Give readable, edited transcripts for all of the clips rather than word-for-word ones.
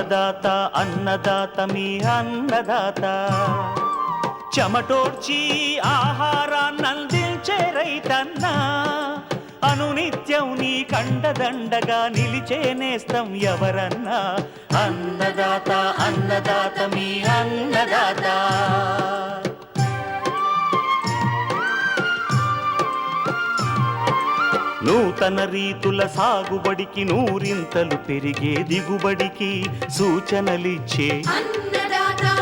అన్నదాత అన్నదాత మీ అన్నదాత చెమటోడ్చి ఆహారాన్నందించే రైతన్న అనునిత్యం నీ కండదండగా నిలిచే నేస్తం ఎవరన్నా అన్నదాత అన్నదాత మీ అన్నదాత. నూతన రీతుల సాగుబడికి నూరింతలు పెరిగే దిగుబడికి సూచనలిచ్చే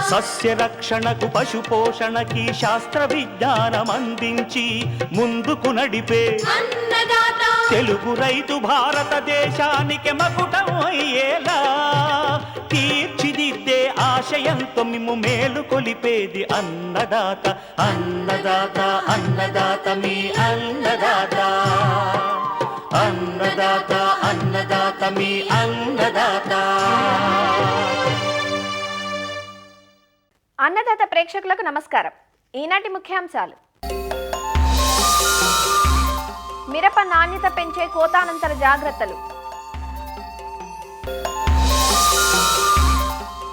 సస్య రక్షణకు పశు పోషణకి శాస్త్ర విజ్ఞానం అందించి ముందుకు నడిపే తెలుగు రైతు భారతదేశానికి మకుటం అయ్యేలా తీర్చిదిద్దే ఆశయంతో మిమ్ము మేలు కొలిపేది అన్నదాత అన్నదాత అన్నదాత మీ అన్నదాత అన్నదాత అన్నదాత మీ అన్నదాత. అన్నదాత ప్రేక్షకులకు నమస్కారం. ఈనాటి ముఖ్యాంశాలు: మిరప నాణ్యత పెంచే కోతానంతర జాగ్రత్తలు,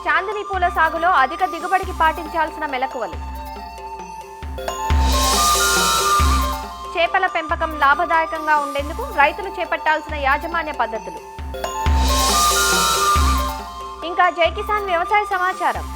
చాందిని పూల సాగులో అధిక దిగుబడికి పాటించాల్సిన మెలకువలు, చేపల పెంపకం లాభదాయకంగా ఉండేందుకు రైతులు చేపట్టాల్సిన యాజమాన్య పద్ధతులు, ఇంకా జై కిసాన్ వ్యవసాయ సమాచారం.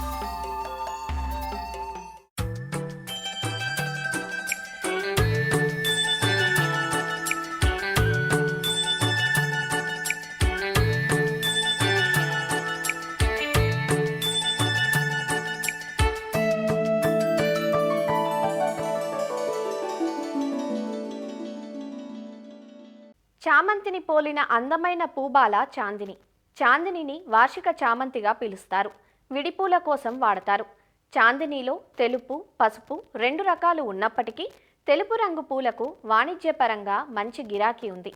చామంతిని పోలిన అందమైన పూబాల చాందిని. చాందినిని వార్షిక చామంతిగా పిలుస్తారు. విడిపూల కోసం వాడతారు. చాందినిలో తెలుపు, పసుపు రెండు రకాలు ఉన్నప్పటికీ తెలుపు రంగు పూలకు వాణిజ్యపరంగా మంచి గిరాకీ ఉంది.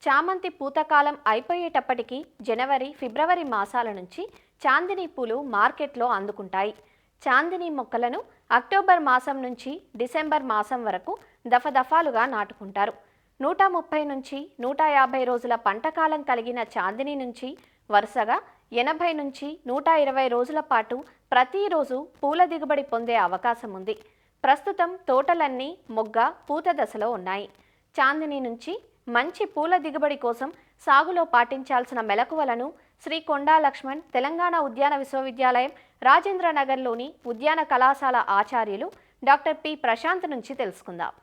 చామంతి పూతకాలం అయిపోయేటప్పటికీ జనవరి, ఫిబ్రవరి మాసాల నుంచి చాందిని పూలు మార్కెట్లో అందుకుంటాయి. చాందిని మొక్కలను అక్టోబర్ మాసం నుంచి డిసెంబర్ మాసం వరకు దఫదఫాలుగా నాటుకుంటారు. 130 నుంచి 150 రోజుల పంటకాలం కలిగిన చాందిని నుంచి వరుసగా 80 నుంచి 120 రోజుల పాటు ప్రతిరోజు పూల దిగుబడి పొందే అవకాశం ఉంది. ప్రస్తుతం తోటలన్నీ మొగ్గ, పూత దశలో ఉన్నాయి. చాందిని నుంచి మంచి పూల దిగుబడి కోసం సాగులో పాటించాల్సిన మెలకువలను శ్రీ కొండా లక్ష్మణ్ తెలంగాణ ఉద్యాన విశ్వవిద్యాలయం రాజేంద్రనగర్లోని ఉద్యాన కళాశాల ఆచార్యులు డాక్టర్ పి ప్రశాంత్ నుంచి తెలుసుకుందాం.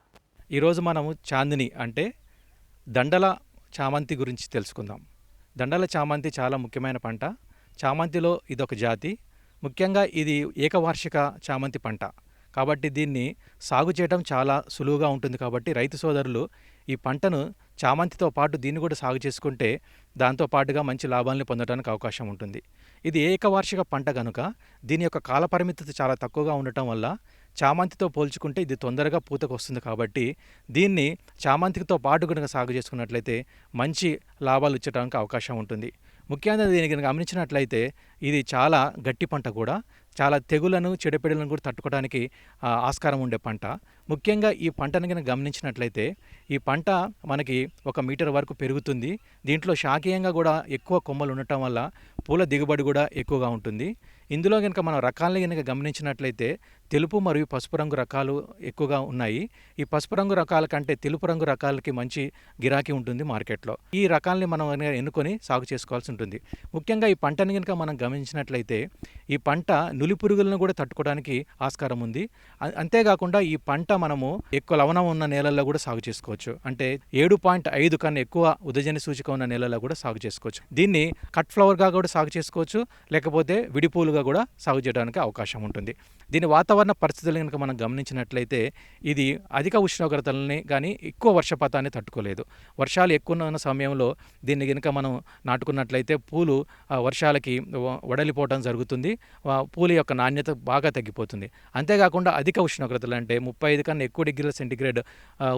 ఈరోజు మనము చాందిని అంటే దండల చామంతి గురించి తెలుసుకుందాం. దండల చామంతి చాలా ముఖ్యమైన పంట. చామంతిలో ఇదొక జాతి. ముఖ్యంగా ఇది ఏకవార్షిక చామంతి పంట కాబట్టి దీన్ని సాగు చేయడం చాలా సులువుగా ఉంటుంది. కాబట్టి రైతు సోదరులు ఈ పంటను చామంతితో పాటు దీన్ని కూడా సాగు చేసుకుంటే దాంతో పాటుగా మంచి లాభాలను పొందడానికి అవకాశం ఉంటుంది. ఇది ఏకవార్షిక పంట కనుక దీని యొక్క కాలపరిమితి చాలా తక్కువగా ఉండటం వల్ల చామంతితో పోల్చుకుంటే ఇది తొందరగా పూతకు వస్తుంది. కాబట్టి దీన్ని చామంతితో పాటు కనుక సాగు చేసుకున్నట్లయితే మంచి లాభాలు ఇచ్చడానికి అవకాశం ఉంటుంది. ముఖ్యంగా దీన్ని కనుక గమనించినట్లయితే ఇది చాలా గట్టి పంట కూడా, చాలా తెగులను, చెడుపెడులను కూడా తట్టుకోవడానికి ఆస్కారం ఉండే పంట. ముఖ్యంగా ఈ పంటను కనుక గమనించినట్లయితే ఈ పంట మనకి 1 మీటర్ వరకు పెరుగుతుంది. దీంట్లో శాఖీయంగా కూడా ఎక్కువ కొమ్మలు ఉండటం వల్ల పూల దిగుబడి కూడా ఎక్కువగా ఉంటుంది. ఇందులో కనుక మనం రకాలను కనుక గమనించినట్లయితే తెలుపు మరియు పసుపు రంగు రకాలు ఎక్కువగా ఉన్నాయి. ఈ పసుపు రంగు రకాల కంటే తెలుపు రంగు రకాలకి మంచి గిరాకీ ఉంటుంది మార్కెట్లో. ఈ రకాలని మనం ఎన్నుకొని సాగు చేసుకోవాల్సి ఉంటుంది. ముఖ్యంగా ఈ పంటని కనుక మనం గమనించినట్లయితే ఈ పంట నులి పురుగులను కూడా తట్టుకోవడానికి ఆస్కారం ఉంది. అంతేకాకుండా ఈ పంట మనము ఎక్కువ లవణం ఉన్న నేలల్లో కూడా సాగు చేసుకోవచ్చు. అంటే 7.5 కన్నా ఎక్కువ ఉదజని సూచిక ఉన్న నేలల్లో కూడా సాగు చేసుకోవచ్చు. దీన్ని కట్ ఫ్లవర్గా కూడా సాగు చేసుకోవచ్చు, లేకపోతే విడిపూలుగా కూడా సాగు చేయడానికి అవకాశం ఉంటుంది. దీని వాతావరణ పరిస్థితులు కనుక మనం గమనించినట్లయితే ఇది అధిక ఉష్ణోగ్రతలని కానీ ఎక్కువ వర్షపాతాన్ని తట్టుకోలేదు. వర్షాలు ఎక్కువ ఉన్న సమయంలో దీన్ని కనుక మనం నాటుకున్నట్లయితే పూలు వర్షాలకి వడలిపోవడం జరుగుతుంది. పూల యొక్క నాణ్యత బాగా తగ్గిపోతుంది. అంతేకాకుండా అధిక ఉష్ణోగ్రతలు అంటే 35 కన్నా ఎక్కువ డిగ్రీల సెంటీగ్రేడ్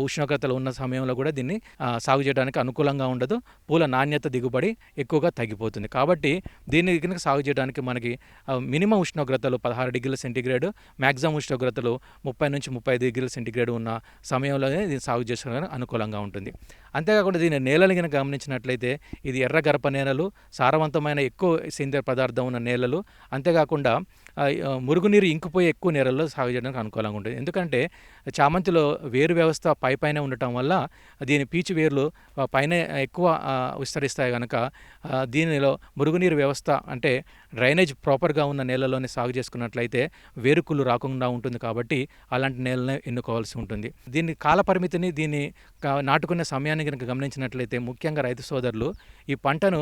ఉష్ణోగ్రతలు ఉన్న సమయంలో కూడా దీన్ని సాగు చేయడానికి అనుకూలంగా ఉండదు. పూల నాణ్యత, దిగుబడి ఎక్కువగా తగ్గిపోతుంది. కాబట్టి దీన్ని కనుక సాగు చేయడానికి మనకి మినిమం ఉష్ణోగ్రతలు 16 డిగ్రీల సెంటీగ్రేడ్, మ్యాక్సిమం ఉష్ణోగ్రతలు 30 నుంచి 35 డిగ్రీల సెంటీగ్రేడ్ ఉన్న సమయంలోనే దీన్ని సాగు చేసుకోవడానికి అనుకూలంగా ఉంటుంది. అంతేకాకుండా దీని నేలని కనుక గమనించినట్లయితే ఇది ఎర్ర గరప నేలలు, సారవంతమైన ఎక్కువ సేంద్రియ పదార్థం ఉన్న నేలలు, అంతేకాకుండా మురుగునీరు ఇంకిపోయే ఎక్కువ నేలల్లో సాగు చేయడానికి అనుకూలంగా ఉంటుంది. ఎందుకంటే చామంతిలో వేరు వ్యవస్థ పైనే ఉండటం వల్ల దీని పీచు వేర్లు పైన ఎక్కువ విస్తరిస్తాయి కనుక దీనిలో మురుగునీరు వ్యవస్థ అంటే డ్రైనేజ్ ప్రాపర్గా ఉన్న నేలలోనే సాగు చేసుకున్నట్లయితే వేరుకుళ్ళు రాకుండా ఉంటుంది. కాబట్టి అలాంటి నేలనే ఎన్నుకోవాల్సి ఉంటుంది. దీని కాల పరిమితిని దీన్ని నాటుకునే సమయాన్ని కనుక గమనించినట్లయితే ముఖ్యంగా రైతు సోదరులు ఈ పంటను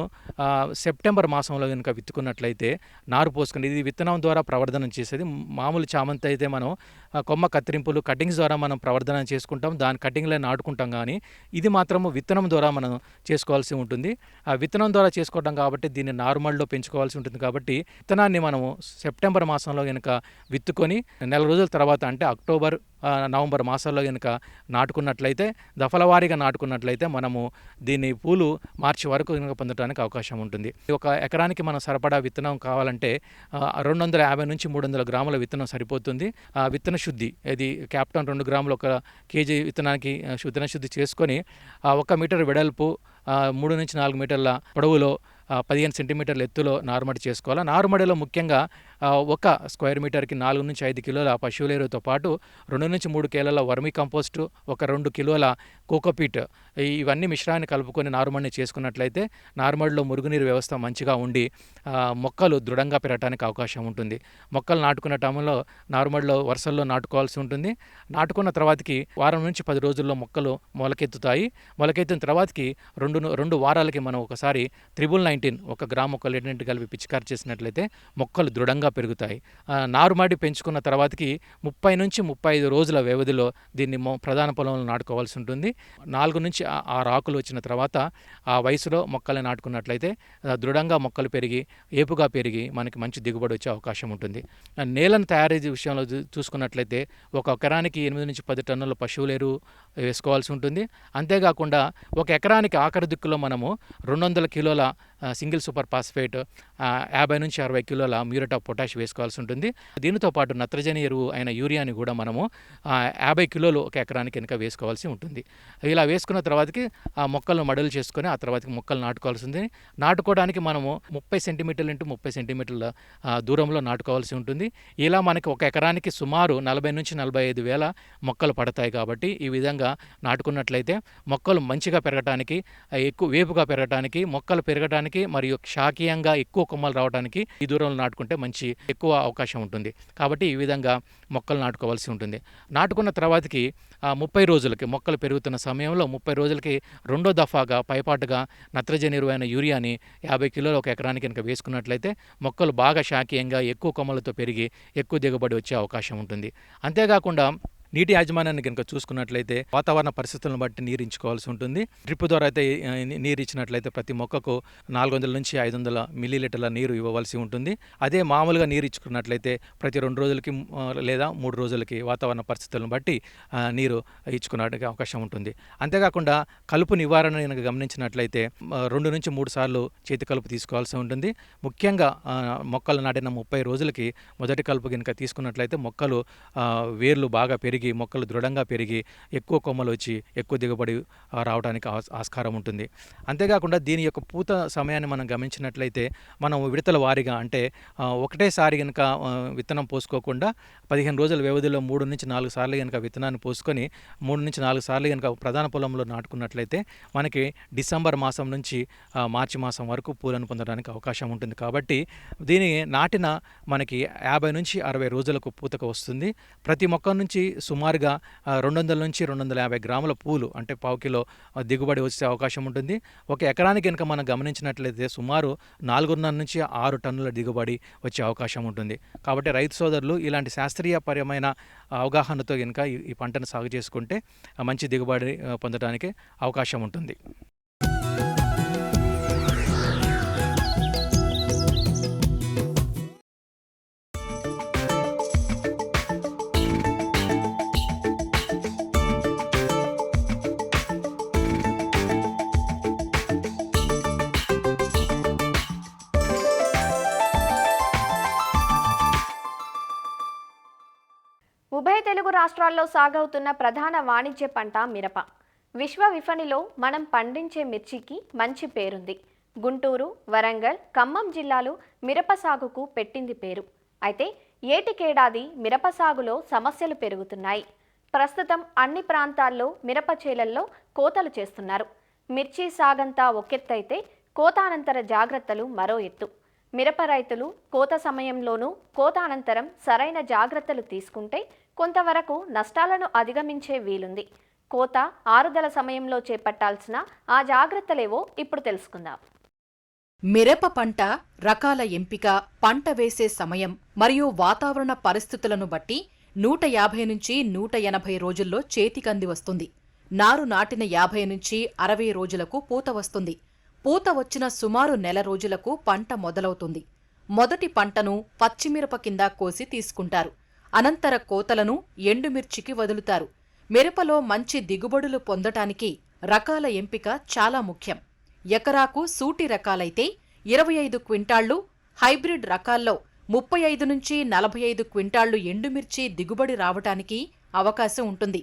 సెప్టెంబర్ మాసంలో కనుక విత్తుకున్నట్లయితే నారు పోసుకుని ఇది విత్తనం ద్వారా ప్రవర్ధనం చేసేది. మామూలు చామంతి అయితే మనం కొమ్మ కత్తిరింపులు కటింగ్స్ ద్వారా మనం ప్రవర్ధన చేసుకుంటాం, దాని కటింగ్లో నాటుకుంటాం. కానీ ఇది మాత్రము విత్తనం ద్వారా మనం చేసుకోవాల్సి ఉంటుంది. ఆ విత్తనం ద్వారా చేసుకోవడం కాబట్టి దీన్ని నార్మల్లో పెంచుకోవాల్సి ఉంటుంది. కాబట్టి విత్తనాన్ని మనము సెప్టెంబర్ మాసంలో కనుక విత్తుకొని నెల రోజుల తర్వాత అంటే అక్టోబర్ నవంబర్ మాసాల్లో కనుక నాటుకున్నట్లయితే దఫలవారీగా నాటుకున్నట్లయితే మనము దీన్ని పూలు మార్చి వరకు కనుక పొందడానికి అవకాశం ఉంటుంది. ఒక ఎకరానికి మనం సరిపడా విత్తనం కావాలంటే 250 నుంచి 300 గ్రాముల విత్తనం సరిపోతుంది. విత్తన శుద్ధి ఇది క్యాప్టన్ 2 గ్రాములు ఒక కేజీ విత్తనానికి విత్తన శుద్ధి చేసుకొని 1 మీటర్ వెడల్పు 3 నుంచి 4 మీటర్ల పొడవులో 15 సెంటీమీటర్ల ఎత్తులో నారుమడి చేసుకోవాలి. నారుమడిలో ముఖ్యంగా 1 స్క్వేర్ మీటర్కి 4 నుంచి 5 కిలోల పశువుల ఎరువుతో పాటు 2 నుంచి 3 కిలోల వర్మీ కంపోస్టు, 2 కిలోల కోకోపీట్ ఇవన్నీ మిశ్రాన్ని కలుపుకొని నారుమడిని చేసుకున్నట్లయితే నారుమడిలో మురుగునీరు వ్యవస్థ మంచిగా ఉండి మొక్కలు దృఢంగా పెరగడానికి అవకాశం ఉంటుంది. మొక్కలు నాటుకున్న టైంలో నారుమడిలో వరుసల్లో నాటుకోవాల్సి ఉంటుంది. నాటుకున్న తర్వాతకి వారం నుంచి 10 రోజుల్లో మొక్కలు మొలకెత్తుతాయి. మొలకెత్తిన తర్వాతకి 2 వారాలకి మనం ఒకసారి 999 1 గ్రాము ఒక లీటర్ కలిపి పిచికారి చేసినట్లయితే మొక్కలు దృఢంగా పెరుగుతాయి. నారుమడి పెంచుకున్న తర్వాతకి 30 నుంచి 35 రోజుల వ్యవధిలో దీన్ని ప్రధాన పొలంలో నాటుకోవాల్సి ఉంటుంది. 4 నుంచి 6 ఆకులు వచ్చిన తర్వాత ఆ వయసులో మొక్కలు నాటుకున్నట్లయితే దృఢంగా మొక్కలు పెరిగి ఏపుగా పెరిగి మనకి మంచి దిగుబడి వచ్చే అవకాశం ఉంటుంది. నేలను తయారీ విషయంలో చూసుకున్నట్లయితే 1 ఎకరానికి 8 నుంచి 10 టన్నుల పశువుల ఎరువు వేసుకోవాల్సి ఉంటుంది. అంతేకాకుండా 1 ఎకరానికి ఆఖరి దిక్కులో మనము 200 కిలోల సింగిల్ సూపర్ ఫాస్ఫేట్ 50 నుంచి 60 కిలోల మ్యూరేట్ ఆఫ్ పొటాష్ వేసుకోవాల్సి ఉంటుంది. దీనితో పాటు నత్రజని ఎరువు అయిన యూరియాని కూడా మనము 50 కిలోలు 1 ఎకరానికి కనుక వేసుకోవాల్సి ఉంటుంది. ఇలా వేసుకున్న తర్వాతకి ఆ మొక్కలను మడులు చేసుకొని ఆ తర్వాతకి మొక్కలు నాటుకోవాల్సి ఉంది. నాటుకోవడానికి మనము 30 సెంటీమీటర్లు ఇంటూ 30 సెంటీమీటర్ల దూరంలో నాటుకోవాల్సి ఉంటుంది. ఇలా మనకి 1 ఎకరానికి సుమారు 40 నుంచి 45 వేల మొక్కలు పడతాయి. కాబట్టి ఈ విధంగా నాటుకున్నట్లయితే మొక్కలు మంచిగా పెరగడానికి, ఎక్కువ వేపుగా పెరగడానికి, మొక్కలు పెరగడానికి మరియు శాఖీయంగా ఎక్కువ కొమ్మలు రావడానికి ఈ దూరంలో నాటుకుంటే మంచి ఎక్కువ అవకాశం ఉంటుంది. కాబట్టి ఈ విధంగా మొక్కలు నాటుకోవాల్సి ఉంటుంది. నాటుకున్న తర్వాతకి 30 రోజులకి మొక్కలు పెరుగుతున్న సమయంలో 30 రోజులకి రెండో దఫాగా పైపాటుగా నత్రజని ఎరువైన యూరియాని 50 కిలోలు 1 ఎకరానికి కనుక వేసుకున్నట్లయితే మొక్కలు బాగా శాఖీయంగా ఎక్కువ కొమ్మలతో పెరిగి ఎక్కువ దిగుబడి వచ్చే అవకాశం ఉంటుంది. అంతేకాకుండా నీటి యాజమాన్యాన్ని కనుక చూసుకున్నట్లయితే వాతావరణ పరిస్థితులను బట్టి నీరు ఇచ్చుకోవాల్సి ఉంటుంది. డ్రిప్ ద్వారా అయితే నీరు ఇచ్చినట్లయితే ప్రతి మొక్కకు 400 నుంచి 500 మిల్లీలీటర్ల నీరు ఇవ్వవలసి ఉంటుంది. అదే మామూలుగా నీరు ఇచ్చుకున్నట్లయితే ప్రతి 2 రోజులకి లేదా 3 రోజులకి వాతావరణ పరిస్థితులను బట్టి నీరు ఇచ్చుకునే అవకాశం ఉంటుంది. అంతేకాకుండా కలుపు నివారణ కనుక గమనించినట్లయితే 2 నుంచి 3 సార్లు చేతి కలుపు తీసుకోవాల్సి ఉంటుంది. ముఖ్యంగా మొక్కలు నాటిన 30 రోజులకి మొదటి కలుపు కనుక తీసుకున్నట్లయితే మొక్కలు వేర్లు బాగా పెరిగి మొక్కలు దృఢంగా పెరిగి ఎక్కువ కొమ్మలు వచ్చి ఎక్కువ దిగుబడి రావడానికి ఆస్కారం ఉంటుంది. అంతేకాకుండా దీని యొక్క పూత సమయాన్ని మనం గమనించినట్లయితే మనం విడతల వారీగా అంటే ఒకటేసారి కనుక విత్తనం పోసుకోకుండా 15 రోజుల వ్యవధిలో 3 నుంచి 4 సార్లు కనుక విత్తనాన్ని పోసుకొని 3 నుంచి 4 సార్లు కనుక ప్రధాన పొలంలో నాటుకున్నట్లయితే మనకి డిసెంబర్ మాసం నుంచి మార్చి మాసం వరకు పూలను పొందడానికి అవకాశం ఉంటుంది. కాబట్టి దీని నాటిన మనకి 50 నుంచి 60 రోజులకు పూతకు వస్తుంది. ప్రతి మొక్క నుంచి సుమారుగా 200 నుంచి 250 గ్రాముల పూలు అంటే 1/4 కిలో దిగుబడి వచ్చే అవకాశం ఉంటుంది. 1 ఎకరానికి కనుక మనం గమనించినట్లయితే సుమారు 4.5 నుంచి 6 టన్నుల దిగుబడి వచ్చే అవకాశం ఉంటుంది. కాబట్టి రైతు సోదరులు ఇలాంటి శాస్త్రీయపరమైన అవగాహనతో కనుక ఈ పంటను సాగు చేసుకుంటే మంచి దిగుబడి పొందడానికి అవకాశం ఉంటుంది. తెలుగు రాష్ట్రాల్లో సాగవుతున్న ప్రధాన వాణిజ్య పంట మిరప. విశ్వ విపణిలో మనం పండించే మిర్చికి మంచి పేరుంది. గుంటూరు, వరంగల్, ఖమ్మం జిల్లాలు మిరప సాగుకు పెట్టింది పేరు. అయితే ఏటికేడాది మిరప సాగులో సమస్యలు పెరుగుతున్నాయి. ప్రస్తుతం అన్ని ప్రాంతాల్లో మిరప చేలల్లో కోతలు చేస్తున్నారు. మిర్చి సాగంతా ఒకెత్తైతే కోత అనంతర జాగ్రత్తలు మరో ఎత్తు. మిరప రైతులు కోత సమయంలోనూ కోత అనంతరం సరైన జాగ్రత్తలు తీసుకుంటే కొంతవరకు నష్టాలను అధిగమించే వీలుంది. కోత ఆరుదల సమయంలో చేపట్టాల్సిన ఆ జాగ్రత్తలేవో ఇప్పుడు తెలుసుకుందాం. మిరప పంట రకాల ఎంపిక, పంట వేసే సమయం మరియు వాతావరణ పరిస్థితులను బట్టి 150 నుంచి 180 రోజుల్లో చేతికంది వస్తుంది. నారు నాటిన 50 నుంచి 60 రోజులకు పూత వస్తుంది. పూత వచ్చిన సుమారు నెల రోజులకు పంట మొదలవుతుంది. మొదటి పంటను పచ్చిమిరప కింద కోసి తీసుకుంటారు. అనంతర కోతలను ఎండుమిర్చికి వదులుతారు. మిరపలో మంచి దిగుబడులు పొందటానికి రకాల ఎంపిక చాలా ముఖ్యం. ఎకరాకు సూటి రకాలైతే 25 క్వింటాళ్లు, హైబ్రిడ్ రకాల్లో 35 నుంచి 45 క్వింటాళ్లు ఎండుమిర్చి దిగుబడి రావటానికి అవకాశం ఉంటుంది.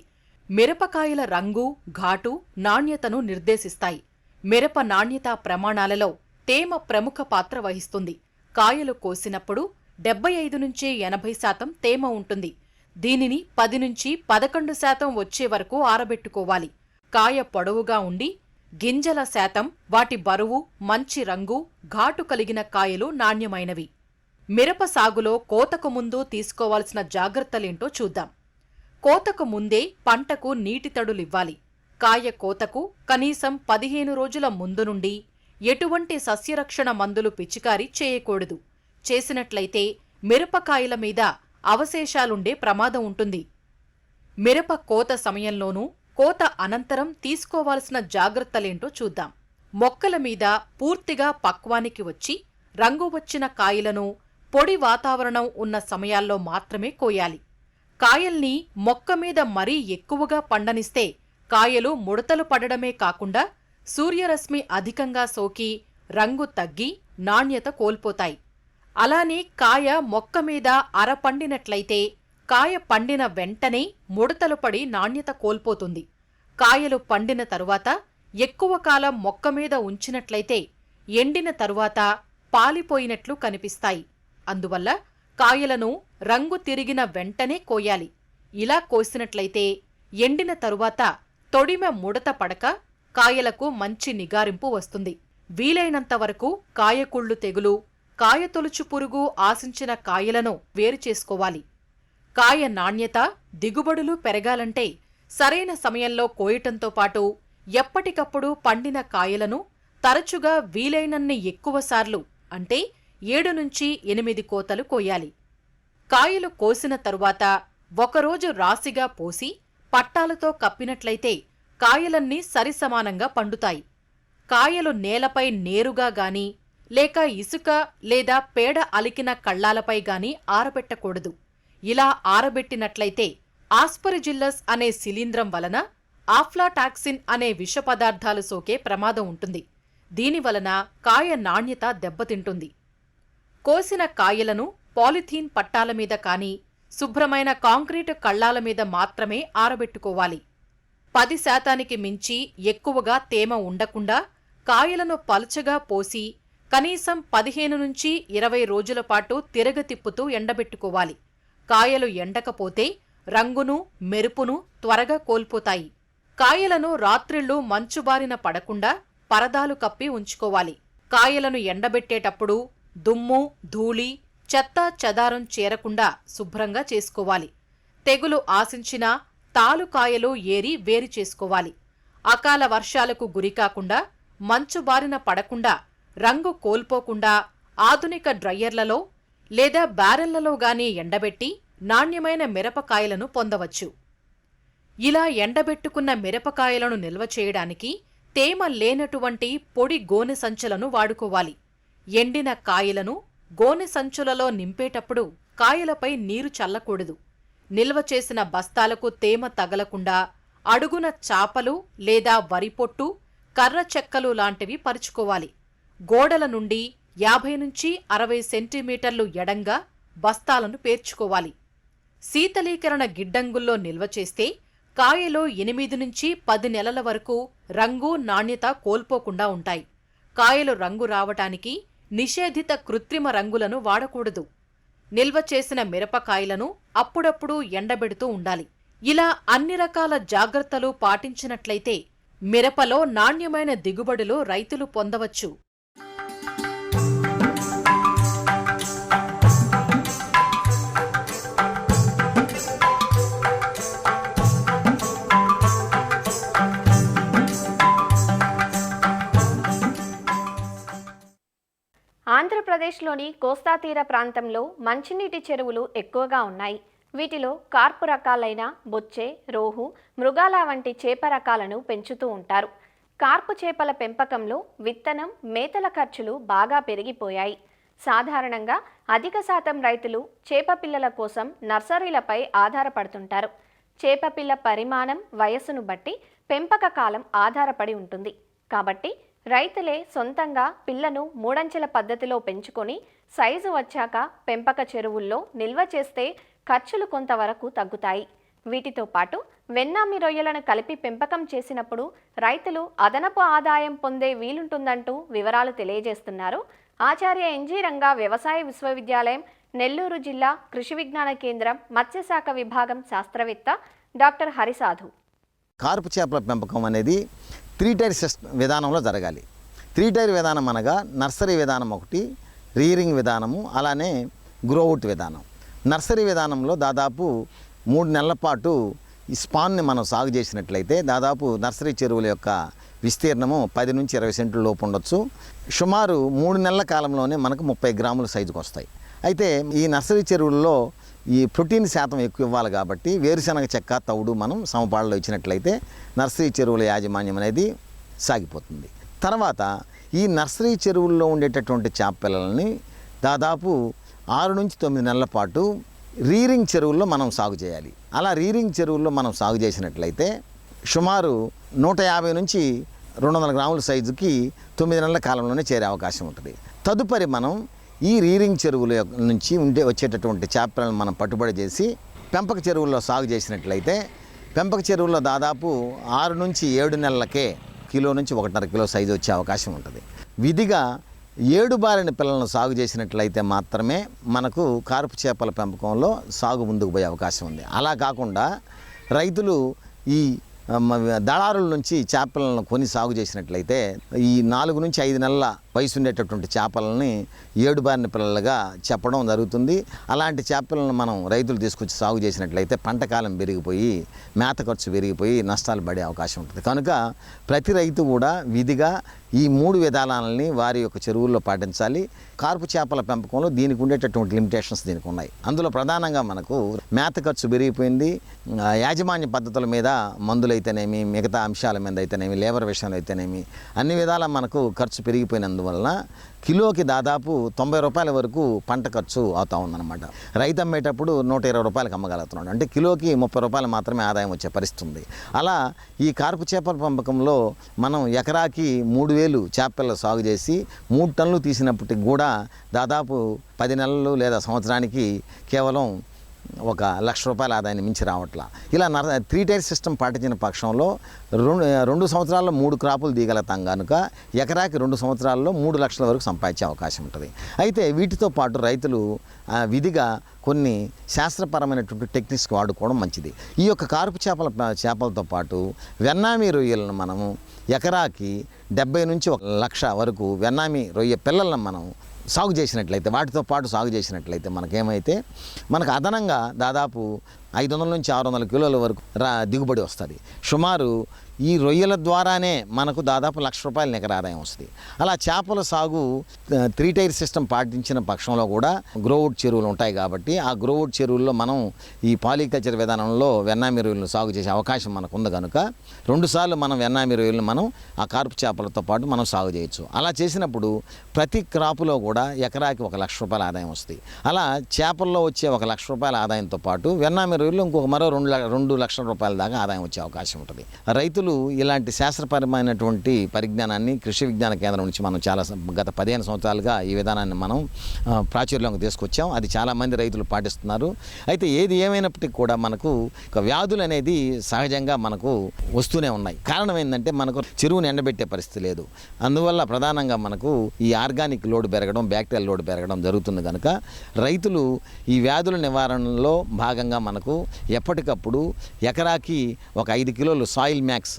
మిరపకాయల రంగు, ఘాటు, నాణ్యతను నిర్దేశిస్తాయి. మిరప నాణ్యతా ప్రమాణాలలో తేమ ప్రముఖ పాత్ర వహిస్తుంది. కాయలు కోసినప్పుడు 75 నుంచి 80% తేమ ఉంటుంది. దీనిని 10 నుంచి 11% వచ్చే వరకు ఆరబెట్టుకోవాలి. కాయ పొడవుగా ఉండి గింజల శాతం, వాటి బరువు, మంచి రంగు, ఘాటు కలిగిన కాయలు నాణ్యమైనవి. మిరప సాగులో కోతకు ముందు తీసుకోవాల్సిన జాగ్రత్తలేంటో చూద్దాం. కోతకు ముందే పంటకు నీటి తడులివ్వాలి. కాయ కోతకు కనీసం 15 రోజుల ముందు నుండి ఎటువంటి సస్యరక్షణ మందులు పిచికారీ చేయకూడదు. చేసినట్లయితే మిరపకాయల మీద అవశేషాలుండే ప్రమాదం ఉంటుంది. మిరప కోత సమయంలోనూ కోత అనంతరం తీసుకోవాల్సిన జాగ్రత్తలేంటో చూద్దాం. మొక్కల మీద పూర్తిగా పక్వానికి వచ్చి రంగు వచ్చిన కాయలను పొడి వాతావరణం ఉన్న సమయాల్లో మాత్రమే కోయాలి. కాయల్ని మొక్క మీద మరీ ఎక్కువగా పండనిస్తే కాయలు ముడతలు పడడమే కాకుండా సూర్యరశ్మి అధికంగా సోకి రంగు తగ్గి నాణ్యత కోల్పోతాయి. అలానే కాయ మొక్క మీద అరపండినట్లయితే కాయ పండిన వెంటనే ముడతలు పడి నాణ్యత కోల్పోతుంది. కాయలు పండిన తరువాత ఎక్కువ కాలం మొక్క మీద ఉంచినట్లయితే ఎండిన తరువాత పాలిపోయినట్లు కనిపిస్తాయి. అందువల్ల కాయలను రంగు తిరిగిన వెంటనే కోయాలి. ఇలా కోసినట్లయితే ఎండిన తరువాత తొడిమ ముడత పడక కాయలకు మంచి నిగారింపు వస్తుంది. వీలైనంతవరకు కాయకుళ్ళు తెగులు, కాయతొలుచు పురుగు ఆశించిన కాయలను వేరు చేసుకోవాలి. కాయ నాణ్యత, దిగుబడులు పెరగాలంటే సరైన సమయంలో కోయటంతో పాటు ఎప్పటికప్పుడు పండిన కాయలను తరచుగా వీలైనన్ని ఎక్కువసార్లు అంటే 7 నుంచి 8 కోతలు కోయాలి. కాయలు కోసిన తరువాత ఒకరోజు రాశిగా పోసి పట్టాలతో కప్పినట్లయితే కాయలన్నీ సరిసమానంగా పండుతాయి. కాయలు నేలపై నేరుగా గాని లేక ఇసుక లేదా పేడ అలికిన కళ్ళాలపై గాని ఆరబెట్టకూడదు. ఇలా ఆరబెట్టినట్లయితే ఆస్పరిజిల్లస్ అనే శిలీంధ్రం వలన ఆఫ్లాటాక్సిన్ అనే విష పదార్థాలు సోకే ప్రమాదం ఉంటుంది. దీనివలన కాయ నాణ్యత దెబ్బతింటుంది. కోసిన కాయలను పాలిథీన్ పట్టాల మీద కాని శుభ్రమైన కాంక్రీటు కళ్ళాల మీద మాత్రమే ఆరబెట్టుకోవాలి. 10% మించి ఎక్కువగా తేమ ఉండకుండా కాయలను పలుచగా పోసి కనీసం 15 నుంచి 20 రోజుల పాటు తిరగతిప్పుతూ ఎండబెట్టుకోవాలి. కాయలు ఎండకపోతే రంగును, మెరుపును త్వరగా కోల్పోతాయి. కాయలను రాత్రిళ్లు మంచుబారిన పడకుండా పరదాలు కప్పి ఉంచుకోవాలి. కాయలను ఎండబెట్టేటప్పుడు దుమ్ము, ధూళి, చెత్త చెదారం చేరకుండా శుభ్రంగా చేసుకోవాలి. తెగులు ఆశించిన తాలుకాయలు ఏరి వేరు చేసుకోవాలి. అకాల వర్షాలకు గురికాకుండా, మంచుబారిన పడకుండా, రంగు కోల్పోకుండా ఆధునిక డ్రయ్యర్లలో లేదా బ్యారెళ్లలో గానీ ఎండబెట్టి నాణ్యమైన మిరపకాయలను పొందవచ్చు. ఇలా ఎండబెట్టుకున్న మిరపకాయలను నిల్వ చేయడానికి తేమ లేనటువంటి పొడి గోనె సంచులను వాడుకోవాలి. ఎండిన కాయలను గోనె సంచులలో నింపేటప్పుడు కాయలపై నీరు చల్లకూడదు. నిల్వ చేసిన బస్తాలకు తేమ తగలకుండా అడుగున చాపలు లేదా వరిపొట్టు, కర్ర చెక్కలు లాంటివి పరుచుకోవాలి. గోడల నుండి 50 నుంచి 60 సెంటీమీటర్లు ఎడంగా బస్తాలను పేర్చుకోవాలి. శీతలీకరణ గిడ్డంగుల్లో నిల్వ చేస్తే కాయలో 8 నుంచి 10 నెలల వరకు రంగు, నాణ్యత కోల్పోకుండా ఉంటాయి. కాయలు రంగు రావటానికి నిషేధిత కృత్రిమ రంగులను వాడకూడదు. నిల్వ చేసిన మిరపకాయలను అప్పుడప్పుడు ఎండబెడుతూ ఉండాలి. ఇలా అన్ని రకాల జాగ్రత్తలు పాటించినట్లయితే మిరపలో నాణ్యమైన దిగుబడులు రైతులు పొందవచ్చు. ఆంధ్రప్రదేశ్లోని కోస్తా తీర ప్రాంతంలో మంచినీటి చెరువులు ఎక్కువగా ఉన్నాయి. వీటిలో కార్పు రకాలైన బొచ్చె, రోహు, మృగాల వంటి చేప రకాలను పెంచుతూ ఉంటారు. కార్పు చేపల పెంపకంలో విత్తనం, మేతల ఖర్చులు బాగా పెరిగిపోయాయి. సాధారణంగా అధిక శాతం రైతులు చేప పిల్లల కోసం నర్సరీలపై ఆధారపడుతుంటారు. చేప పిల్ల పరిమాణం, వయస్సును బట్టి పెంపక కాలం ఆధారపడి ఉంటుంది. కాబట్టి రైతులే సొంతంగా పిల్లను మూడంచెల పద్ధతిలో పెంచుకొని సైజు వచ్చాక పెంపక చెరువుల్లో నిల్వ చేస్తే ఖర్చులు కొంతవరకు తగ్గుతాయి. వీటితో పాటు వెన్నామి రొయ్యలను కలిపి పెంపకం చేసినప్పుడు రైతులు అదనపు ఆదాయం పొందే వీలుంటుందంటూ వివరాలు తెలియజేస్తున్నారు ఆచార్య ఎన్జీ రంగా వ్యవసాయ విశ్వవిద్యాలయం, నెల్లూరు జిల్లా కృషి విజ్ఞాన కేంద్రం మత్స్యశాఖ విభాగం శాస్త్రవేత్త డాక్టర్ హరిసాధు. కార్పు చేపల పెంపకం అనేది 3 టైర్ సిస్టమ్ విధానంలో జరగాలి. 3 టైర్ విధానం అనగా నర్సరీ విధానం ఒకటి, రీరింగ్ విధానము, అలానే గ్రోఅవుట్ విధానం. నర్సరీ విధానంలో దాదాపు 3 నెలల పాటు ఈ స్పాన్ని మనం సాగు చేసినట్లయితే దాదాపు నర్సరీ చెరువుల యొక్క విస్తీర్ణము 10 నుంచి 20 సెంట్ల లోపు ఉండొచ్చు. సుమారు 3 నెలల కాలంలోనే మనకు 30 గ్రాముల సైజుకు వస్తాయి. అయితే ఈ నర్సరీ చెరువుల్లో ఈ ప్రోటీన్ శాతం ఎక్కువ ఇవ్వాలి కాబట్టి వేరుశనగ చెక్క, తవుడు మనం సమపాళ్ళలో ఇచ్చినట్లయితే నర్సరీ చెరువుల యాజమాన్యం అనేది సాగిపోతుంది. తర్వాత ఈ నర్సరీ చెరువుల్లో ఉండేటటువంటి చేప పిల్లలని దాదాపు 6 నుంచి 9 నెలల పాటు రీరింగ్ చెరువుల్లో మనం సాగు చేయాలి. అలా రీరింగ్ చెరువుల్లో మనం సాగు చేసినట్లయితే సుమారు 150 నుంచి 200 గ్రాముల సైజుకి 9 నెలల కాలంలోనే చేరే అవకాశం ఉంటుంది. తదుపరి మనం ఈ రీరింగ్ చెరువుల నుంచి వచ్చేటటువంటి చేపలను మనం పట్టుబడి చేసి పెంపక చెరువుల్లో సాగు చేసినట్లయితే పెంపక చెరువుల్లో దాదాపు 6 నుంచి 7 నెలలకే కిలో నుంచి 1.5 కిలో సైజు వచ్చే అవకాశం ఉంటుంది. విధిగా 7 బారిన పిల్లలను సాగు చేసినట్లయితే మాత్రమే మనకు కార్పు చేపల పెంపకంలో సాగు ముందుకు పోయే అవకాశం ఉంది. అలా కాకుండా రైతులు ఈ దళారుల నుంచి చేపలను కొని సాగు చేసినట్లయితే ఈ 4 నుంచి 5 నెలల వయసు ఉండేటటువంటి చేపలని 7 బారిన పిల్లలుగా చెప్పడం జరుగుతుంది. అలాంటి చేపలను మనం రైతులు తీసుకొచ్చి సాగు చేసినట్లయితే పంట కాలం పెరిగిపోయి మేత ఖర్చు పెరిగిపోయి నష్టాలు పడే అవకాశం ఉంటుంది. కనుక ప్రతి రైతు కూడా విధిగా ఈ 3 విధానాలని వారి యొక్క చెరువుల్లో పాటించాలి. కార్పు చేపల పెంపకంలో దీనికి ఉండేటటువంటి లిమిటేషన్స్ దీనికి ఉన్నాయి. అందులో ప్రధానంగా మనకు మేత ఖర్చు పెరిగిపోయింది. యాజమాన్య పద్ధతుల మీద మందులైతేనేమి, మిగతా అంశాల మీద అయితేనేమి, లేబర్ విషయంలో అయితేనేమి అన్ని విధాలా మనకు ఖర్చు పెరిగిపోయినందువలన కిలోకి దాదాపు 90 రూపాయల వరకు పంట ఖర్చు అవుతూ ఉందన్నమాట. రైతు అమ్మేటప్పుడు 120 రూపాయలకు అమ్మగలుగుతున్నాడు. అంటే కిలోకి 30 రూపాయలు మాత్రమే ఆదాయం వచ్చే పరిస్థితి ఉంది. అలా ఈ కార్పు చేపల పెంపకంలో మనం ఎకరాకి 3000 చేపల సాగు చేసి 3 టన్నులు తీసినప్పటికి కూడా దాదాపు 10 నెలలు లేదా సంవత్సరానికి కేవలం 1,00,000 రూపాయల ఆదాయాన్ని మించి రావట్లా. ఇలా 3 టైర్ సిస్టమ్ పాటించిన పక్షంలో 2 సంవత్సరాల్లో 3 క్రాపులు దిగలుగుతాం కనుక ఎకరాకి 2 సంవత్సరాల్లో 3 లక్షల వరకు సంపాదించే అవకాశం ఉంటుంది. అయితే వీటితో పాటు రైతులు విధిగా కొన్ని శాస్త్రపరమైనటువంటి టెక్నిక్స్ వాడుకోవడం మంచిది. ఈ యొక్క కార్పు చేపలతో పాటు వెన్నామి రొయ్యలను మనము ఎకరాకి 70 నుంచి 1,00,000 వరకు వెన్నామి రొయ్య పిల్లలను మనం సాగు చేసినట్లయితే, వాటితో పాటు సాగు చేసినట్లయితే మనకు అదనంగా దాదాపు 500 నుంచి 600 కిలోల వరకు దిగుబడి వస్తుంది. సుమారు ఈ రొయ్యల ద్వారానే మనకు దాదాపు 1,00,000 రూపాయల నికర ఆదాయం వస్తుంది. అలా చేపల సాగు 3 టైర్ సిస్టమ్ పాటించిన పక్షంలో కూడా గ్రోవుడ్ చెరువులు ఉంటాయి కాబట్టి ఆ గ్రోవుడ్ చెరువుల్లో మనం ఈ పాలికల్చర్ విధానంలో వెన్నామి రొయ్యలను సాగు చేసే అవకాశం మనకు ఉంది కనుక 2 సార్లు మనం వెన్నామి రొయ్యలను మనం ఆ కార్పు చేపలతో పాటు మనం సాగు చేయొచ్చు. అలా చేసినప్పుడు ప్రతి క్రాపులో కూడా ఎకరాకి 1,00,000 రూపాయల ఆదాయం వస్తుంది. అలా చేపల్లో వచ్చే 1,00,000 రూపాయల ఆదాయంతో పాటు వెన్నామి రొయ్యలు ఇంకొక మరో 2 లక్షల రూపాయల దాకా ఆదాయం వచ్చే అవకాశం ఉంటుంది. రైతులు రైతులు ఇలాంటి శాస్త్రపరమైనటువంటి పరిజ్ఞానాన్ని కృషి విజ్ఞాన కేంద్రం నుంచి మనం గత 15 సంవత్సరాలుగా ఈ విధానాన్ని మనం ప్రాచుర్యంలోకి తీసుకొచ్చాం. అది చాలామంది రైతులు పాటిస్తున్నారు. అయితే ఏది ఏమైనప్పటికీ కూడా మనకు వ్యాధులు అనేది సహజంగా మనకు వస్తూనే ఉన్నాయి. కారణం ఏంటంటే మనకు చెరువును ఎండబెట్టే పరిస్థితి లేదు. అందువల్ల ప్రధానంగా మనకు ఈ ఆర్గానిక్ లోడ్ పెరగడం, బ్యాక్టీరియల్ లోడ్ పెరగడం జరుగుతుంది కనుక రైతులు ఈ వ్యాధుల నివారణలో భాగంగా మనకు ఎప్పటికప్పుడు ఎకరాకి ఒక 5 కిలోలు సాయిల్ మ్యాక్స్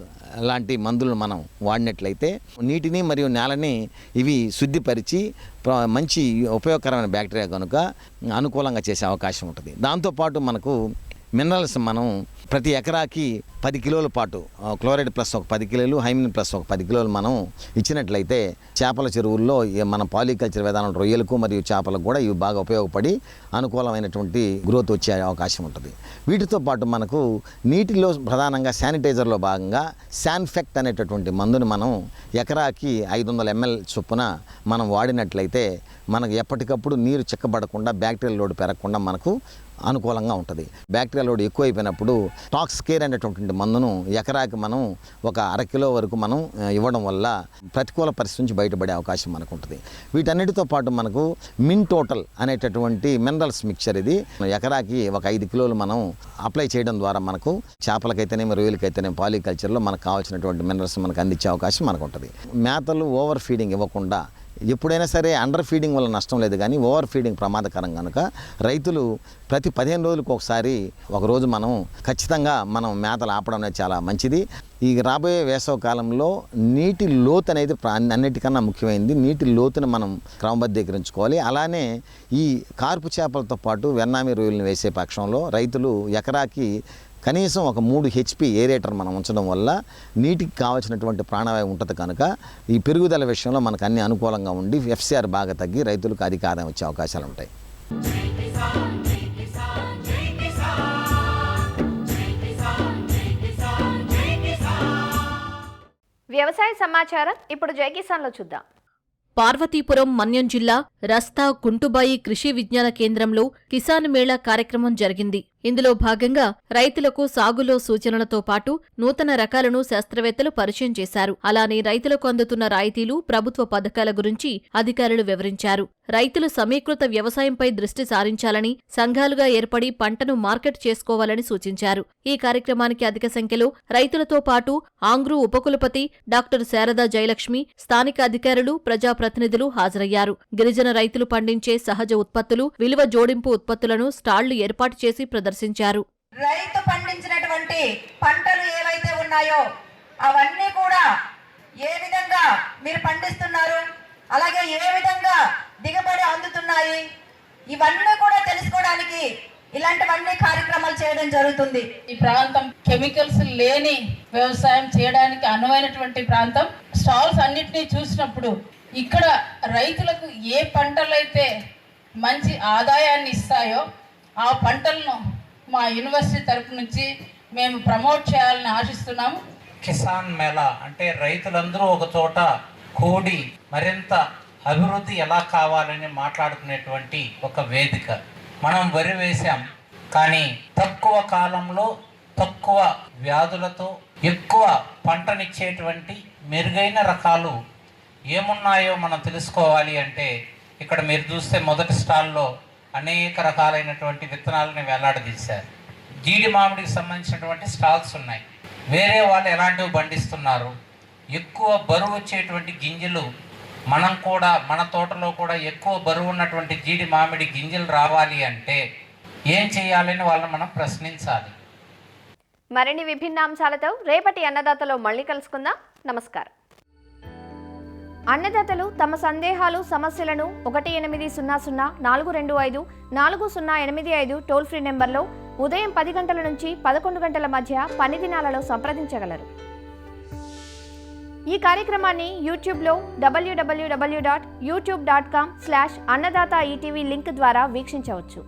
లాంటి మందులను మనం వాడినట్లయితే నీటిని మరియు నేలని ఇవి శుద్ధిపరిచి మంచి ఉపయోగకరమైన బ్యాక్టీరియా కనుక అనుకూలంగా చేసే అవకాశం ఉంటుంది. దాంతోపాటు మనకు మినరల్స్ మనం ప్రతి ఎకరాకి 10 కిలోల పాటు క్లోరైడ్ ప్లస్ ఒక 10 కిలోలు, హైమిన్ ప్లస్ ఒక 10 కిలోలు మనం ఇచ్చినట్లయితే చేపల చెరువుల్లో మన పాలికల్చర్ విధానం రొయ్యలకు మరియు చేపలకు కూడా ఇవి బాగా ఉపయోగపడి అనుకూలమైనటువంటి గ్రోత్ వచ్చే అవకాశం ఉంటుంది. వీటితో పాటు మనకు నీటిలో ప్రధానంగా శానిటైజర్లో భాగంగా శాన్ఫెక్ట్ అనేటటువంటి మందుని మనం ఎకరాకి 500 ml చొప్పున మనం వాడినట్లయితే మనకు ఎప్పటికప్పుడు నీరు చిక్కబడకుండా బ్యాక్టీరియల్ లోడ్ పెరగకుండా మనకు అనుకూలంగా ఉంటుంది. బ్యాక్టీరియల్ లోడ్ ఎక్కువైపోయినప్పుడు టాక్స్ కేర్ అనేటటువంటి మందును ఎకరాకి మనం ఒక 1/2 కిలో వరకు మనం ఇవ్వడం వల్ల ప్రతికూల పరిస్థితి నుంచి బయటపడే అవకాశం మనకు ఉంటుంది. వీటన్నిటితో పాటు మనకు మిన్ టోటల్ అనేటటువంటి మినరల్స్ మిక్చర్, ఇది ఎకరాకి ఒక 5 కిలోలు మనం అప్లై చేయడం ద్వారా మనకు చేపలకైతేనేమి రొయ్యలకైతేనేమి పాలికల్చర్లో మనకు కావాల్సినటువంటి మినరల్స్ మనకు అందించే అవకాశం మనకు ఉంటుంది. మేతలు ఓవర్ ఫీడింగ్ ఇవ్వకుండా, ఎప్పుడైనా సరే అండర్ ఫీడింగ్ వల్ల నష్టం లేదు కానీ ఓవర్ ఫీడింగ్ ప్రమాదకరం కనుక రైతులు ప్రతి 15 రోజులకు ఒకసారి ఒకరోజు మనం ఖచ్చితంగా మనం మేతలు ఆపడం అనేది చాలా మంచిది. ఈ రాబోయే వేసవ కాలంలో నీటి లోతు అనేది అన్నిటికన్నా ముఖ్యమైనది. నీటి లోతును మనం క్రమబద్ధీకరించుకోవాలి. అలానే ఈ కార్పు చేపలతో పాటు వెన్నామి రొయ్యలను వేసే పక్షంలో రైతులు ఎకరాకి కనీసం ఒక 3 HP ఏరేటర్ మనం ఉంచడం వల్ల నీటికి కావాల్సినటువంటి ప్రాణవాయువు ఉంటుంది కనుక ఈ పెరుగుదల విషయంలో మనకు అన్ని అనుకూలంగా ఉండి FCR బాగా తగ్గి రైతులకు అధిక ఆదాయం వచ్చే అవకాశాలు ఉంటాయి. వ్యవసాయ సమాచారం ఇప్పుడు జై కిసాన్లో చూద్దాం. పార్వతీపురం మన్యం జిల్లా రస్తా కుంటుబాయి కృషి విజ్ఞాన కేంద్రంలో కిసాన్ మేళా కార్యక్రమం జరిగింది. ఇందులో భాగంగా రైతులకు సాగులో సూచనలతో పాటు నూతన రకాలను శాస్త్రవేత్తలు పరిచయం చేశారు. అలానే రైతులకు అందుతున్న రాయితీలు, ప్రభుత్వ పథకాల గురించి అధికారులు వివరించారు. రైతులు సమీకృత వ్యవసాయంపై దృష్టి సారించాలని, సంఘాలుగా ఏర్పడి పంటను మార్కెట్ చేసుకోవాలని సూచించారు. ఈ కార్యక్రమానికి అధిక సంఖ్యలో రైతులతో పాటు ఆంగ్రూ ఉపకులపతి డాక్టర్ శారదా జయలక్ష్మి, స్థానిక అధికారులు, ప్రజాప్రతినిధులు హాజరయ్యారు. గిరిజన రైతులు పండించే సహజ ఉత్పత్తులు, విలువ జోడింపు ఉత్పత్తులను స్టాళ్లు ఏర్పాటు చేసి ప్రదర్శించారు. రైతు పండించినటువంటి పంటలు ఏవైతే ఉన్నాయో అవన్నీ కూడా ఏ విధంగా మీరు పండిస్తున్నారు, అలాగే ఏ విధంగా దిగుబడి అందుతున్నాయి, ఇవన్నీ కూడా తెలుసుకోవడానికి ఇలాంటివన్నీ కార్యక్రమాలు చేయడం జరుగుతుంది. ఈ ప్రాంతం కెమికల్స్ లేని వ్యవసాయం చేయడానికి అనువైనటువంటి ప్రాంతం. స్టాల్స్ అన్నిటినీ చూసినప్పుడు ఇక్కడ రైతులకు ఏ పంటలైతే మంచి ఆదాయాన్ని ఇస్తాయో ఆ పంటలను మా యూనివర్సిటీ తరపు నుంచి మేము ప్రమోట్ చేయాలని ఆశిస్తున్నాము. కిసాన్ మేళా అంటే రైతులందరూ ఒక చోట కూడి మరింత అభివృద్ధి ఎలా కావాలని మాట్లాడుకునేటువంటి ఒక వేదిక. మనం వరి వేశాం, కానీ తక్కువ కాలంలో తక్కువ వ్యాధులతో ఎక్కువ పంటనిచ్చేటువంటి మెరుగైన రకాలు ఏమున్నాయో మనం తెలుసుకోవాలి అంటే ఇక్కడ మీరు చూస్తే మొదటి స్టాల్లో అనేక రకాలైనటువంటి విత్తనాలని వేలాడదీశారు. జీడి మామిడికి సంబంధించినటువంటి స్టాల్స్ ఉన్నాయి. వేరే వాళ్ళు ఎలాంటివి పండిస్తున్నారు, ఎక్కువ బరువు వచ్చేటువంటి గింజలు మనం కూడా మన తోటలో కూడా ఎక్కువ బరువు ఉన్నటువంటి జీడి మామిడి గింజలు రావాలి అంటే ఏం చేయాలని వాళ్ళని మనం ప్రశ్నించాలి. మరిన్ని విభిన్న అంశాలతో రేపటి అన్నదాతలో మళ్ళీ కలుసుకుందాం. నమస్కారం. అన్నదాతలు తమ సందేహాలు, సమస్యలను 1800-425-4085 టోల్ ఫ్రీ నెంబర్లో ఉదయం 10 గంటల నుంచి 11 గంటల మధ్య పని దినాలలో సంప్రదించగలరు. ఈ కార్యక్రమాన్ని యూట్యూబ్లో www.youtube.com/annadaata ETV లింక్ ద్వారా వీక్షించవచ్చు.